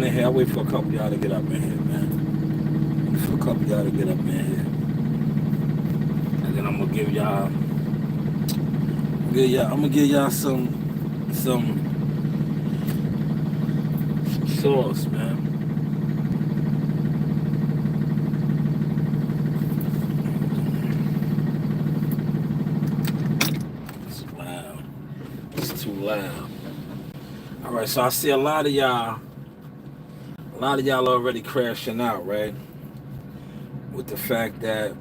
on in here. I'll wait for a couple of y'all to get up in here, man. Wait for a couple of y'all to get up in here. And then I'm gonna give y'all I'm gonna give y'all some sauce, man. It's loud. It's too loud. All right, so I see a lot of y'all already crashing out, right? With the fact that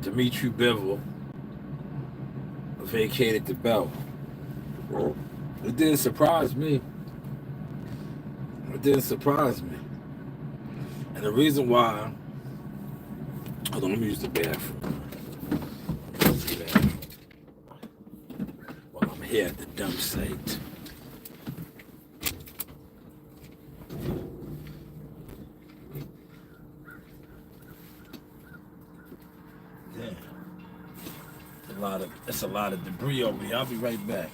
Dmitry Bivol vacated the belt. It didn't surprise me. It didn't surprise me. And the reason why, hold on, let me use the bathroom. While I'm here at the dump site. Damn. It's a lot of debris over here. I'll be right back.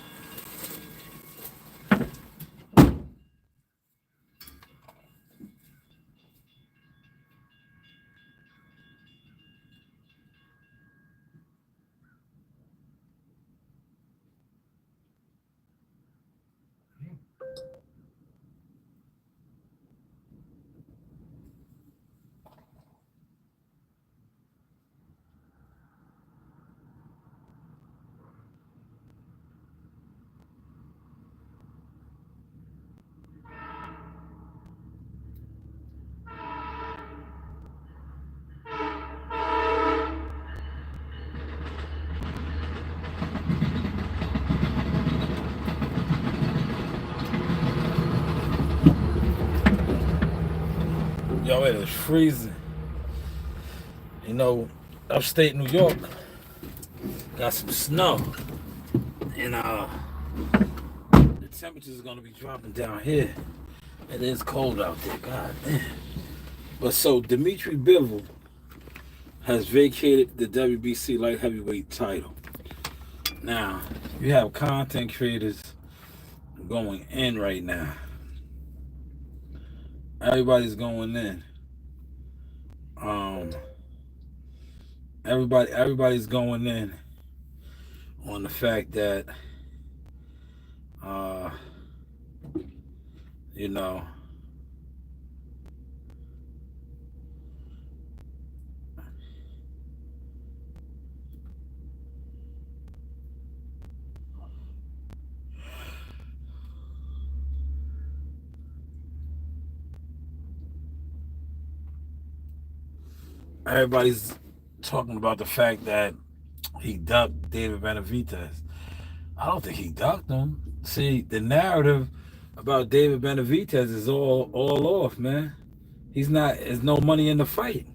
Yo, it is freezing. You know, upstate New York got some snow. And the temperatures are gonna be dropping down here. It is cold out there, god damn. But so Dmitry Bivol has vacated the WBC light heavyweight title. Now, you have content creators going in right now. Everybody's going in. Um, everybody's going in on the fact that uh, you know, everybody's talking about the fact that he ducked David Benavidez. I don't think he ducked him. See, the narrative about David Benavidez is all off, man. He's not. There's no money in the fight.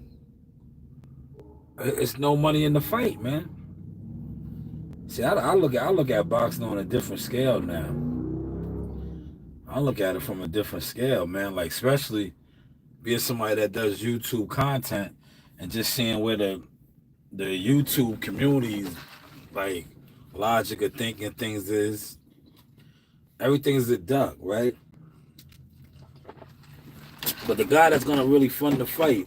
It's no money in the fight, man. See, I look at boxing on a different scale now. I look at it from a different scale, man. Like especially being somebody that does YouTube content and just seeing where the YouTube communities like logic of thinking things is everything is a duck, right? But the guy that's gonna really fund the fight,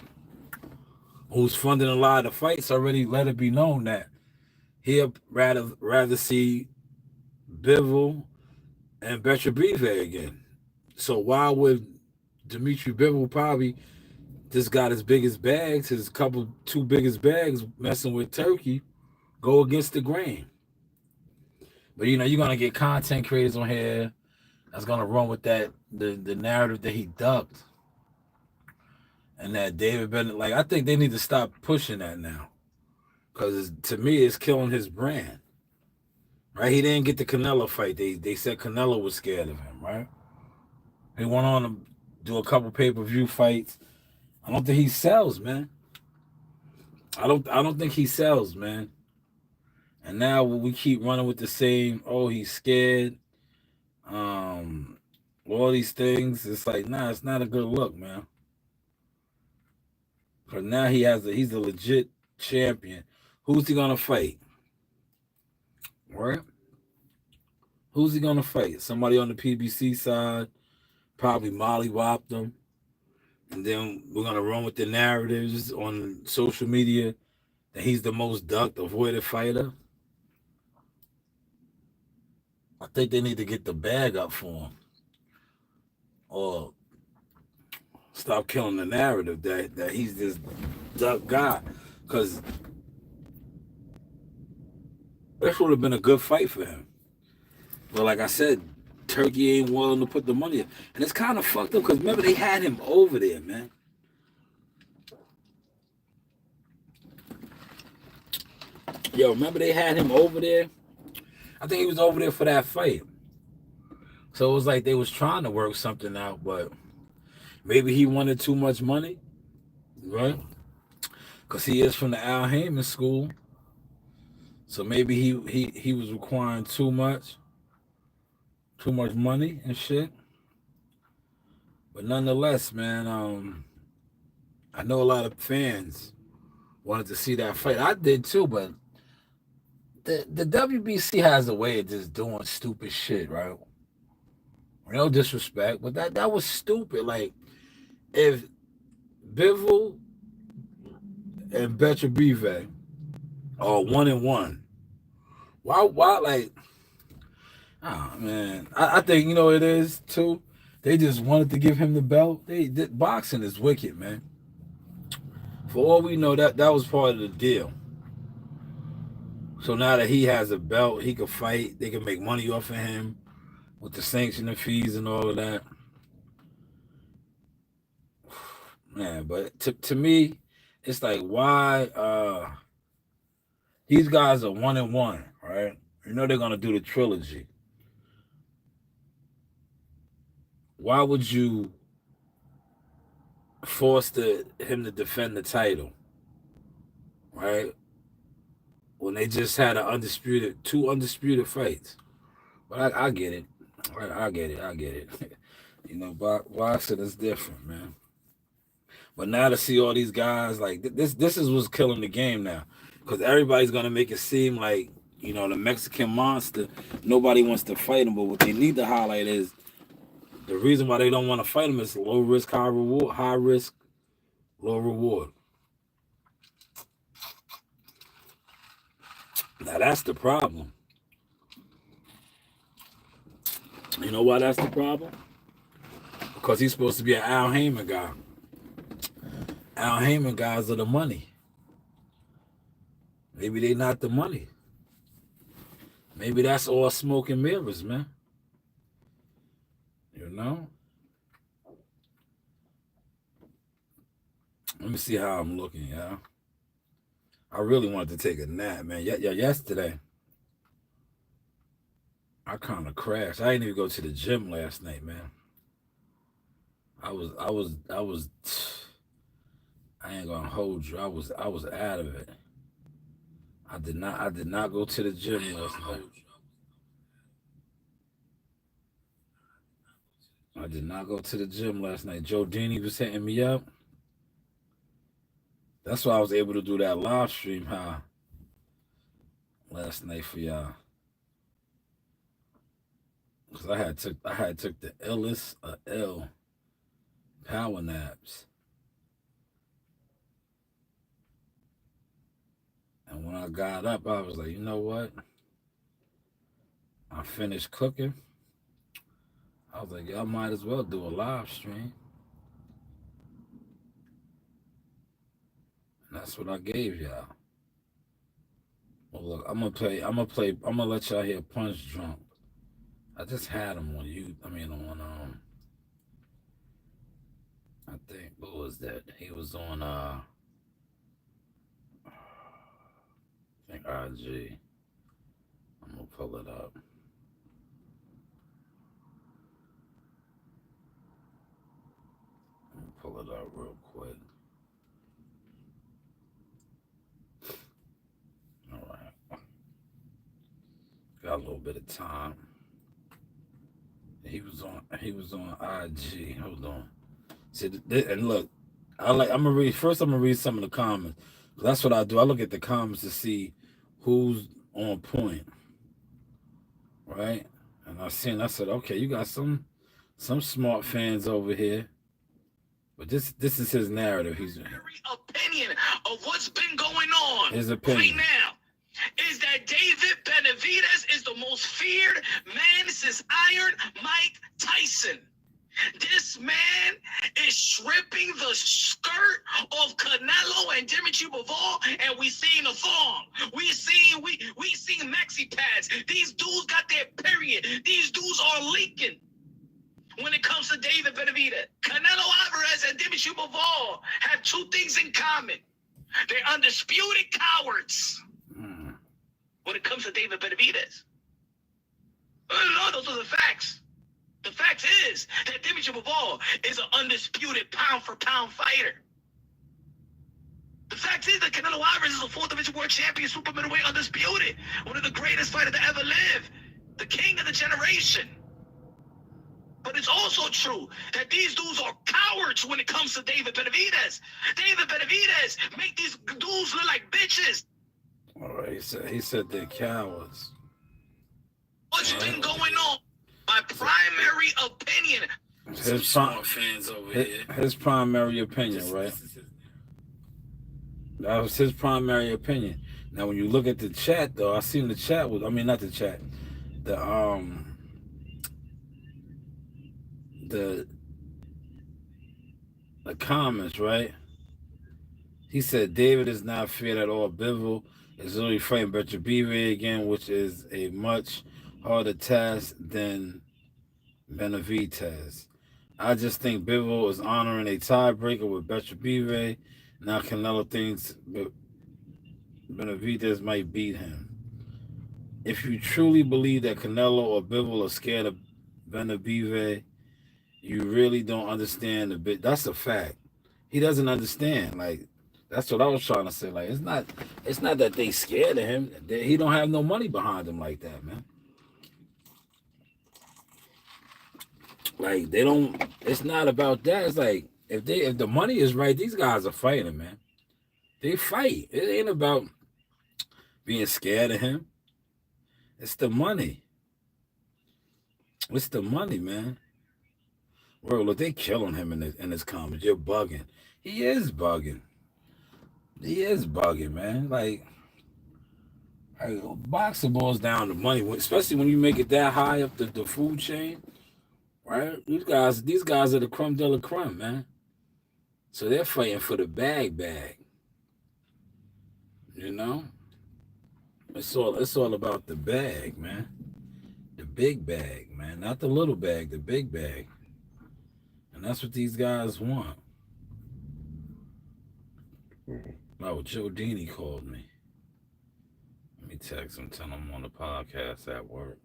who's funding a lot of the fights, already let it be known that he'll rather see Bivol and Beterbiev again. So why would Dmitry Bivol probably just got his biggest bags, his two biggest bags messing with Turkey, go against the grain? But you're gonna get content creators on here that's gonna run with that the narrative that he ducked and that David Bennett. Like I think they need to stop pushing that now because to me it's killing his brand. Right? He didn't get the Canelo fight. They said Canelo was scared of him. Right? He went on to do a couple pay-per-view fights. I don't think he sells, man. I don't think he sells, man. And now we keep running with the same. Oh, he's scared. All these things. It's like, nah, it's not a good look, man. Because now he's a legit champion. Who's he gonna fight? Right? Who's he gonna fight? Somebody on the PBC side, probably mollywopped him, and then we're gonna run with the narratives on social media that he's the most ducked, avoided fighter. I think they need to get the bag up for him, or stop killing the narrative that he's this duck guy. Because this would have been a good fight for him. But like I said, Turkey ain't willing to put the money up. And it's kind of fucked up because remember they had him over there, man. Yo, remember they had him over there? I think he was over there for that fight. So it was like they was trying to work something out, but maybe he wanted too much money, right? Because he is from the Al Heyman school. So maybe he was requiring too much money and shit. But nonetheless, man, I know a lot of fans wanted to see that fight. I did too, but the WBC has a way of just doing stupid shit, right? No disrespect, but that was stupid. Like if Bivol and Beterbiev are 1-1, why like? Oh man, I think you know it is too. They just wanted to give him the belt. Boxing is wicked, man. For all we know, that was part of the deal. So now that he has a belt, he can fight. They can make money off of him with the sanctioning fees and all of that. Man, but to me, it's like why these guys are 1-1, right? You know they're gonna do the trilogy. Why would you force him to defend the title, right? When they just had two undisputed fights. But I get it. I get it. You know, boxing is different, man. But now to see all these guys like this is what's killing the game now, because everybody's gonna make it seem like you know the Mexican monster. Nobody wants to fight him, but what they need to highlight is the reason why they don't want to fight him is low risk, high reward, high risk, low reward. Now that's the problem. You know why that's the problem? Because he's supposed to be an Al Heyman guy. Al Heyman guys are the money. Maybe they not the money. Maybe that's all smoke and mirrors, man. You know? Let me see how I'm looking, y'all. I really wanted to take a nap, man. Yeah, yesterday I kind of crashed. I didn't even go to the gym last night, man. I ain't gonna hold you. I was out of it. I did not go to the gym last night. I did not go to the gym last night. Joe Dini was hitting me up. That's why I was able to do that live stream last night for y'all. Cause I had took the illest ill power naps. And when I got up, I was like, you know what? I finished cooking. I was like, y'all might as well do a live stream. And that's what I gave y'all. Well, look, I'm gonna let y'all hear Punch Drunk. I just had him on I think, what was that? He was on, I think IG. I'm gonna pull it up. Pull it up real quick. All right. Got a little bit of time. He was on IG. Hold on. See, and look, I'm gonna read some of the comments. That's what I do. I look at the comments to see who's on point, right? And I said, okay, you got some Some smart fans over here. But this is his narrative. He's opinion of what's been going on his opinion right now is that David Benavidez is the most feared man since Iron Mike Tyson. This man is stripping the skirt of Canelo and Dimitri Bivol, and we seen the thong. We seen maxi pads. These dudes got their period. These dudes are leaking. When it comes to David Benavidez, Canelo Alvarez and Dimitri Bivol have two things in common. They're undisputed cowards. When it comes to David Benavidez. No, those are the facts. The fact is that Dimitri Bivol is an undisputed pound-for-pound fighter. The fact is that Canelo Alvarez is a fourth-division world champion, super middleweight, undisputed. One of the greatest fighters to ever live. The king of the generation. But it's also true that these dudes are cowards when it comes to David Benavidez. David Benavidez make these dudes look like bitches. All right, he said they're cowards. What's been going on? My primary opinion. His primary opinion, right? That was his primary opinion. Now, when you look at the chat, though, I seen the chat was, I mean, not the chat, the comments, right? He said David is not feared at all. Bivol is literally fighting Beterbiev again, which is a much harder task than Benavidez. I just think Bivol is honoring a tiebreaker with Beterbiev. Now Canelo thinks Benavidez might beat him. If you truly believe that Canelo or Bivol are scared of Benavidez, you really don't understand the bit. That's a fact. He doesn't understand. Like, that's what I was trying to say. Like, it's not that they scared of him. He don't have no money behind him like that, man. Like, they don't. It's not about that. It's like if the money is right, these guys are fighting, man. They fight. It ain't about being scared of him. It's the money. It's the money, man. Bro, look, they killing him in his comments. You're bugging. He is bugging. He is bugging, man. Like boxing boils down to money, especially when you make it that high up the food chain, right? These guys are the crumb de la crumb, man. So they're fighting for the bag. You know? It's all about the bag, man. The big bag, man. Not the little bag, the big bag. And that's what these guys want. Oh, Joe Dini called me. Let me text him, tell him I'm on the podcast at work.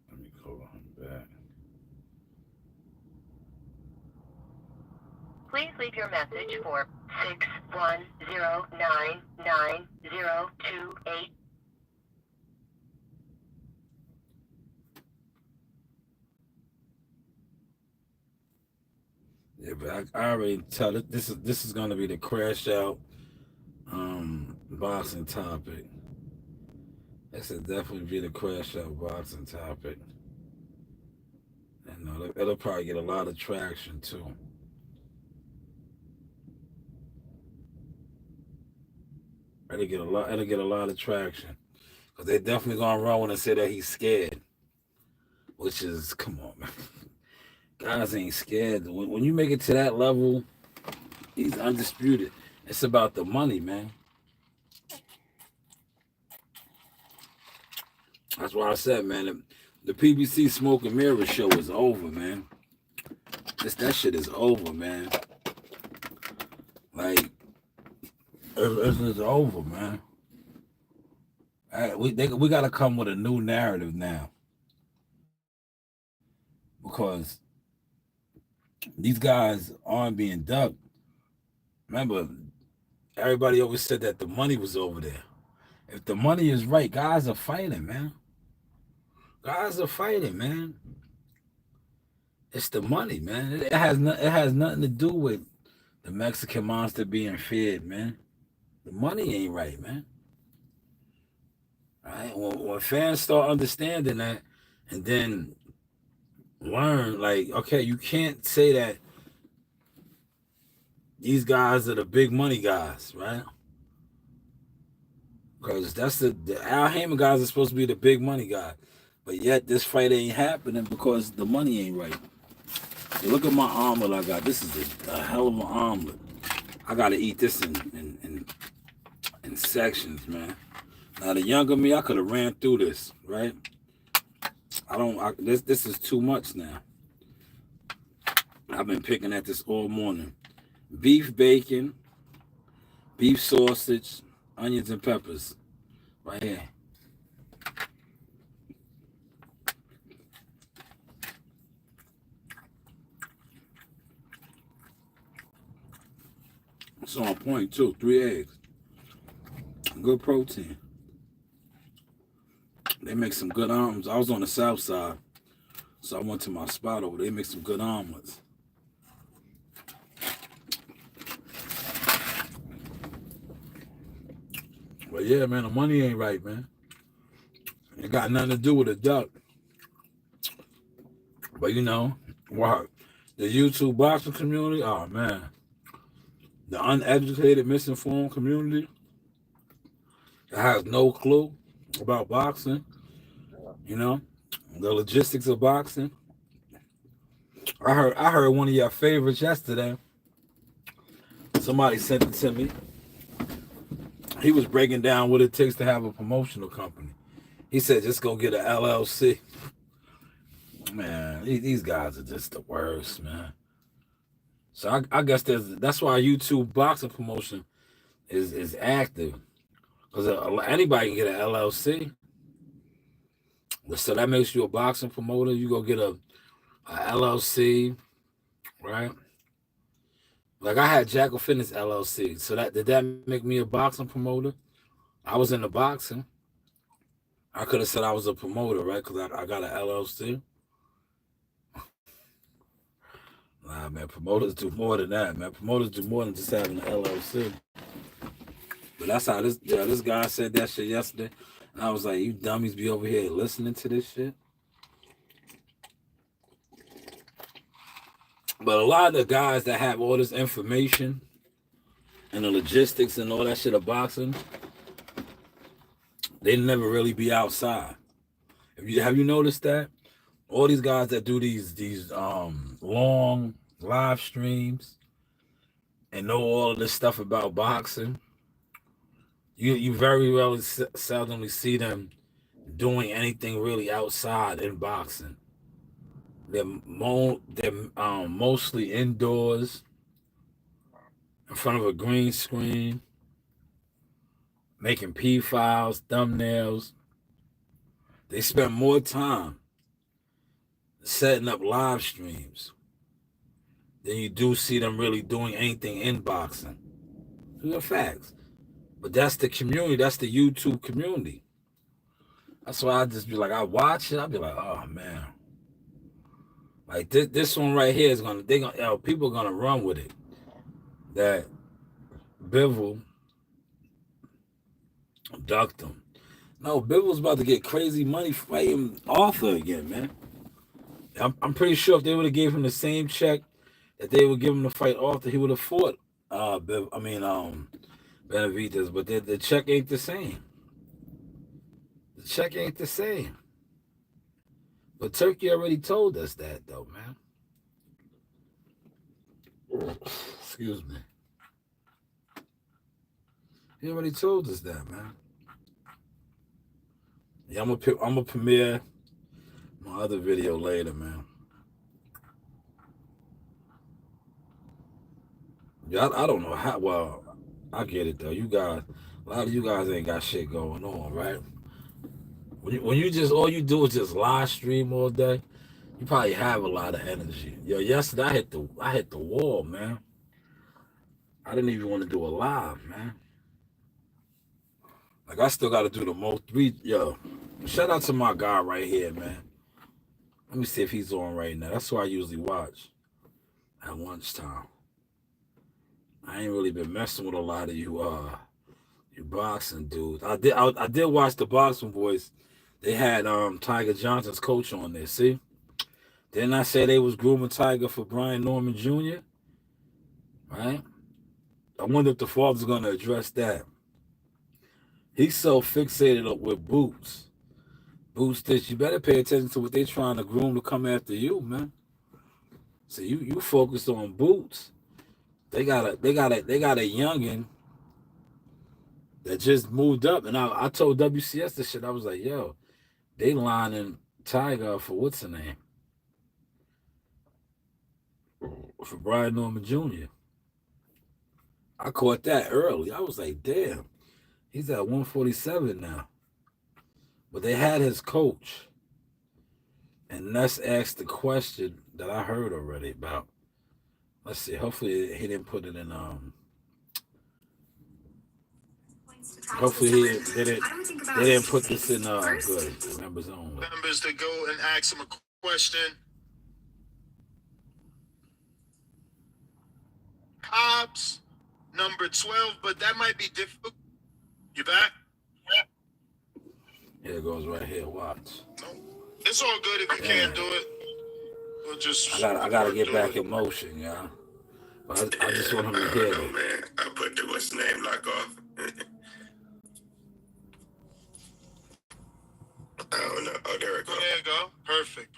Let me call him back. Please leave your message for 610999028. Yeah, but I already tell it. This is going to be the crash out boxing topic. This will definitely be the crash out boxing topic. And it'll probably get a lot of traction too. It'll get a lot of traction. Because they're definitely gonna run when and say that he's scared. Which is, come on, man. Guys ain't scared. When you make it to that level, he's undisputed. It's about the money, man. That's why I said, man, the PBC Smoke and Mirror show is over, man. That shit is over, man. Like, it's over, man. We got to come with a new narrative now, because these guys aren't being ducked. Remember, everybody always said that the money was over there. If the money is right, guys are fighting, man. Guys are fighting, man. It's the money, man. It has nothing to do with the Mexican monster being fed, man. The money ain't right, man. All right? When fans start understanding that, and then learn, like, okay, you can't say that these guys are the big money guys, right? Because that's the Al Heyman guys are supposed to be the big money guy, but yet this fight ain't happening because the money ain't right. So look at my omelet I got. This is a hell of an omelet. I gotta eat this in sections, man. Now the younger me, I could have ran through this, right? This is too much now. I've been picking at this all morning. Beef bacon, beef sausage, onions and peppers, right here. It's on point too. 3 eggs. Good protein. They make some good omelets. I was on the south side, so I went to my spot over there. They make some good omelets. But yeah, man, the money ain't right, man. It got nothing to do with the duck. But you know, what? The YouTube boxing community, oh man. The uneducated, misinformed community that has no clue about boxing, you know, the logistics of boxing. I heard one of your favorites yesterday. Somebody sent it to me. He was breaking down what it takes to have a promotional company. He said, just go get an LLC. Man, these guys are just the worst, man. So I guess that's why YouTube boxing promotion is active, because anybody can get an LLC. So that makes you a boxing promoter. You go get a LLC, right? Like I had Jackal Fitness LLC. So did that make me a boxing promoter? I was into boxing. I could have said I was a promoter, right? Because I got an LLC. Nah, man, promoters do more than that, man. Promoters do more than just having an LLC. But that's how this guy said that shit yesterday. And I was like, you dummies be over here listening to this shit. But a lot of the guys that have all this information and the logistics and all that shit of boxing, they never really be outside. Have you noticed that? All these guys that do these long live streams and know all of this stuff about boxing, you very rarely seldomly see them doing anything really outside in boxing. They're mostly indoors in front of a green screen, making P files, thumbnails. They spend more time setting up live streams than you do see them really doing anything in boxing. These are facts. But that's the community. That's the YouTube community. That's why I just be like, I watch it. I'll be like, oh man. Like this one right here is people are gonna run with it. That Bivol ducked him. No, Bivol's about to get crazy money fighting Arthur again, man. I'm pretty sure if they would have gave him the same check that they would give him to fight Arthur, he would have fought Benavidez, but the check ain't the same. The check ain't the same. But Turkey already told us that, though, man. Excuse me. He already told us that, man. Yeah, I'm gonna premiere my other video later, man. Yeah, I don't know how. Well, I get it though. You guys, a lot of you guys ain't got shit going on, right? When you just all you do is just live stream all day, you probably have a lot of energy. Yo, yesterday I hit the wall, man. I didn't even want to do a live, man. Like I still got to do the most three. Yo, shout out to my guy right here, man. Let me see if he's on right now. That's who I usually watch at lunchtime. I ain't really been messing with a lot of you boxing dudes. I did watch the Boxing Boys. They had Tiger Johnson's coach on there. See, didn't I say they was grooming Tiger for Brian Norman Jr.? Right? I wonder if the father's gonna address that. He's so fixated up with Boots. Boots, this you better pay attention to what they're trying to groom to come after you, man. So you focused on Boots. They got a youngin that just moved up, and I told WCS this shit. I was like, yo, they lining Tiger for what's the name? For Brian Norman Jr. I caught that early. I was like, damn, he's at 147 now. But they had his coach, and Ness asked the question that I heard already about. Let's see. Hopefully he didn't put it in. Hopefully they didn't put this in good members only. Members to go and ask him a question. Hobbs, number 12, but that might be difficult. You back? Here it goes right here. Watch. No. It's all good if you can't do it. We'll just. I gotta get back in motion, y'all. But I just want him to hear it. Man, I put the what's name lock off. I don't know. Oh, there it goes. There you go. Perfect.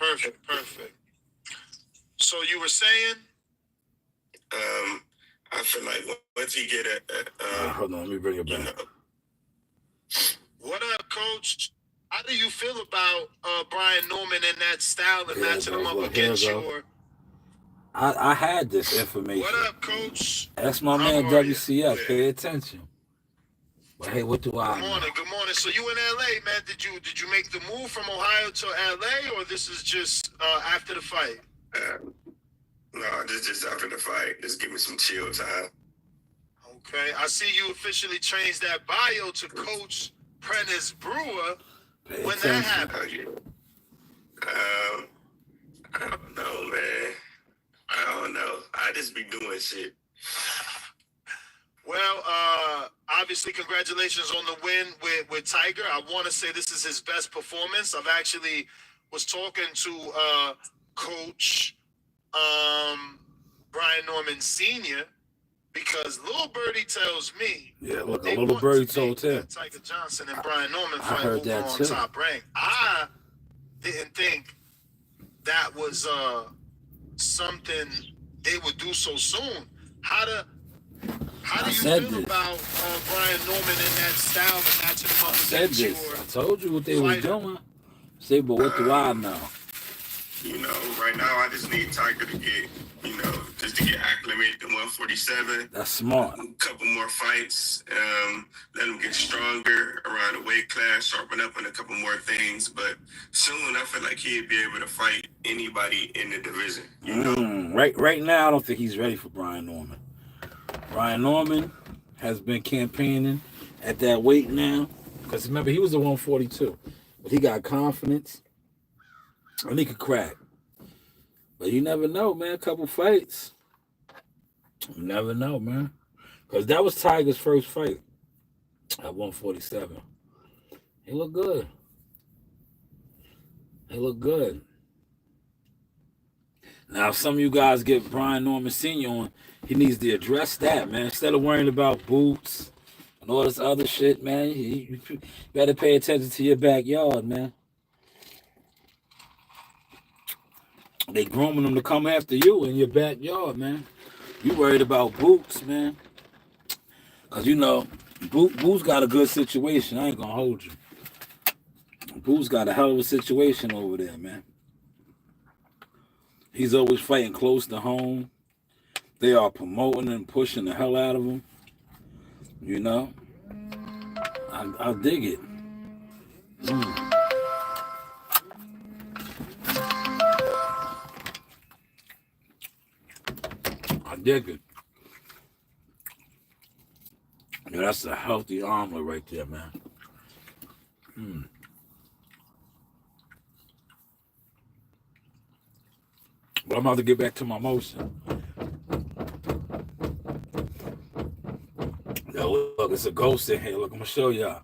So you were saying? I feel like once he get hold on, let me bring it back. What up, Coach? How do you feel about Brian Norman in that style and matching him up against your? I had this information. What up, Coach? That's my man WCF. Pay attention. But hey, what do I? Good morning. So you in LA, man? Did you make the move from Ohio to LA, or this is just after the fight? No, this is just after the fight. Just give me some chill time. Okay, I see you officially changed that bio to Coach Prentice Brewer. When that happened? I don't know, man. I don't know. I just be doing shit. Well, obviously, congratulations on the win with Tiger. I want to say this is his best performance. I've actually was talking to Coach Brian Norman Sr. because Little Birdie tells me. Yeah, look, a Little Birdie told him. Tiger Johnson and Brian Norman I heard that on too. Top Rank. I didn't think that was something they would do so soon. How do you feel about Brian Norman in that style and matching him up against your? I told you what they was doing. Say, but what do I know? You know, right now I just need Tiger to get, just to get acclimated to 147. That's smart. A couple more fights, let him get stronger around the weight class, sharpen up on a couple more things. But soon I feel like he'd be able to fight anybody in the division. You know? Right now, I don't think he's ready for Brian Norman. Brian Norman has been campaigning at that weight now. Because remember, he was a 142. But he got confidence. And he could crack. But you never know, man. A couple fights. You never know, man. Because that was Tiger's first fight at 147. He looked good. Now, if some of you guys get Brian Norman Sr. on, he needs to address that, man. Instead of worrying about boots and all this other shit, man, you better pay attention to your backyard, man. They grooming them to come after you in your backyard, man. You worried about Boots, man. Because, Boots got a good situation. I ain't going to hold you. Boots got a hell of a situation over there, man. He's always fighting close to home. They are promoting and pushing the hell out of him. I dig it. dig it. Yeah, that's a healthy omelet right there, man. But I'm about to get back to my motion. Yo, look, it's a ghost in here. Look, I'm gonna show y'all.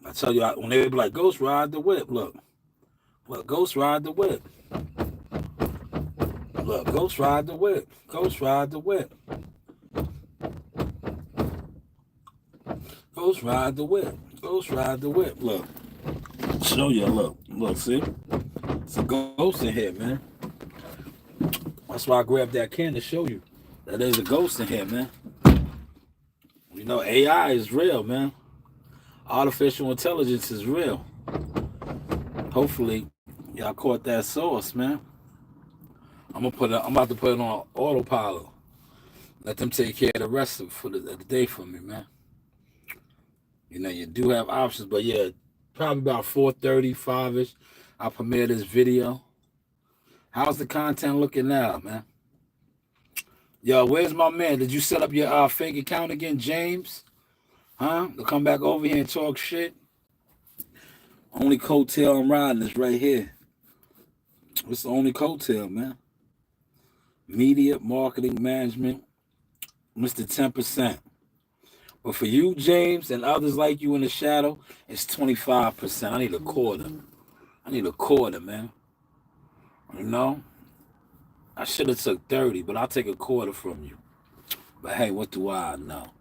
I tell you, when they be like, "Ghost ride the whip," look, Ghost ride the whip. Look, Ghost ride the whip. Ghost ride the whip. Ghost ride the whip. Ghost ride the whip. Look, show you. Look, see, it's a ghost in here, man. That's why I grabbed that can to show you that there's a ghost in here, man. You know, AI is real, man. Artificial intelligence is real. Hopefully, y'all caught that source, man. I'm about to put it on autopilot. Let them take care of the rest of the day for me, man. You know, you do have options, but yeah, probably about 4:30, 5-ish, I'll premiere this video. How's the content looking now, man? Yo, where's my man? Did you set up your fake account again, James? Huh? To come back over here and talk shit? Only coattail I'm riding is right here. It's the only coattail, man. Media, marketing, management, Mr. 10%. But for you, James, and others like you in the shadow, it's 25%. I need a quarter, man. You know? I should have took 30, but I'll take a quarter from you. But hey, what do I know?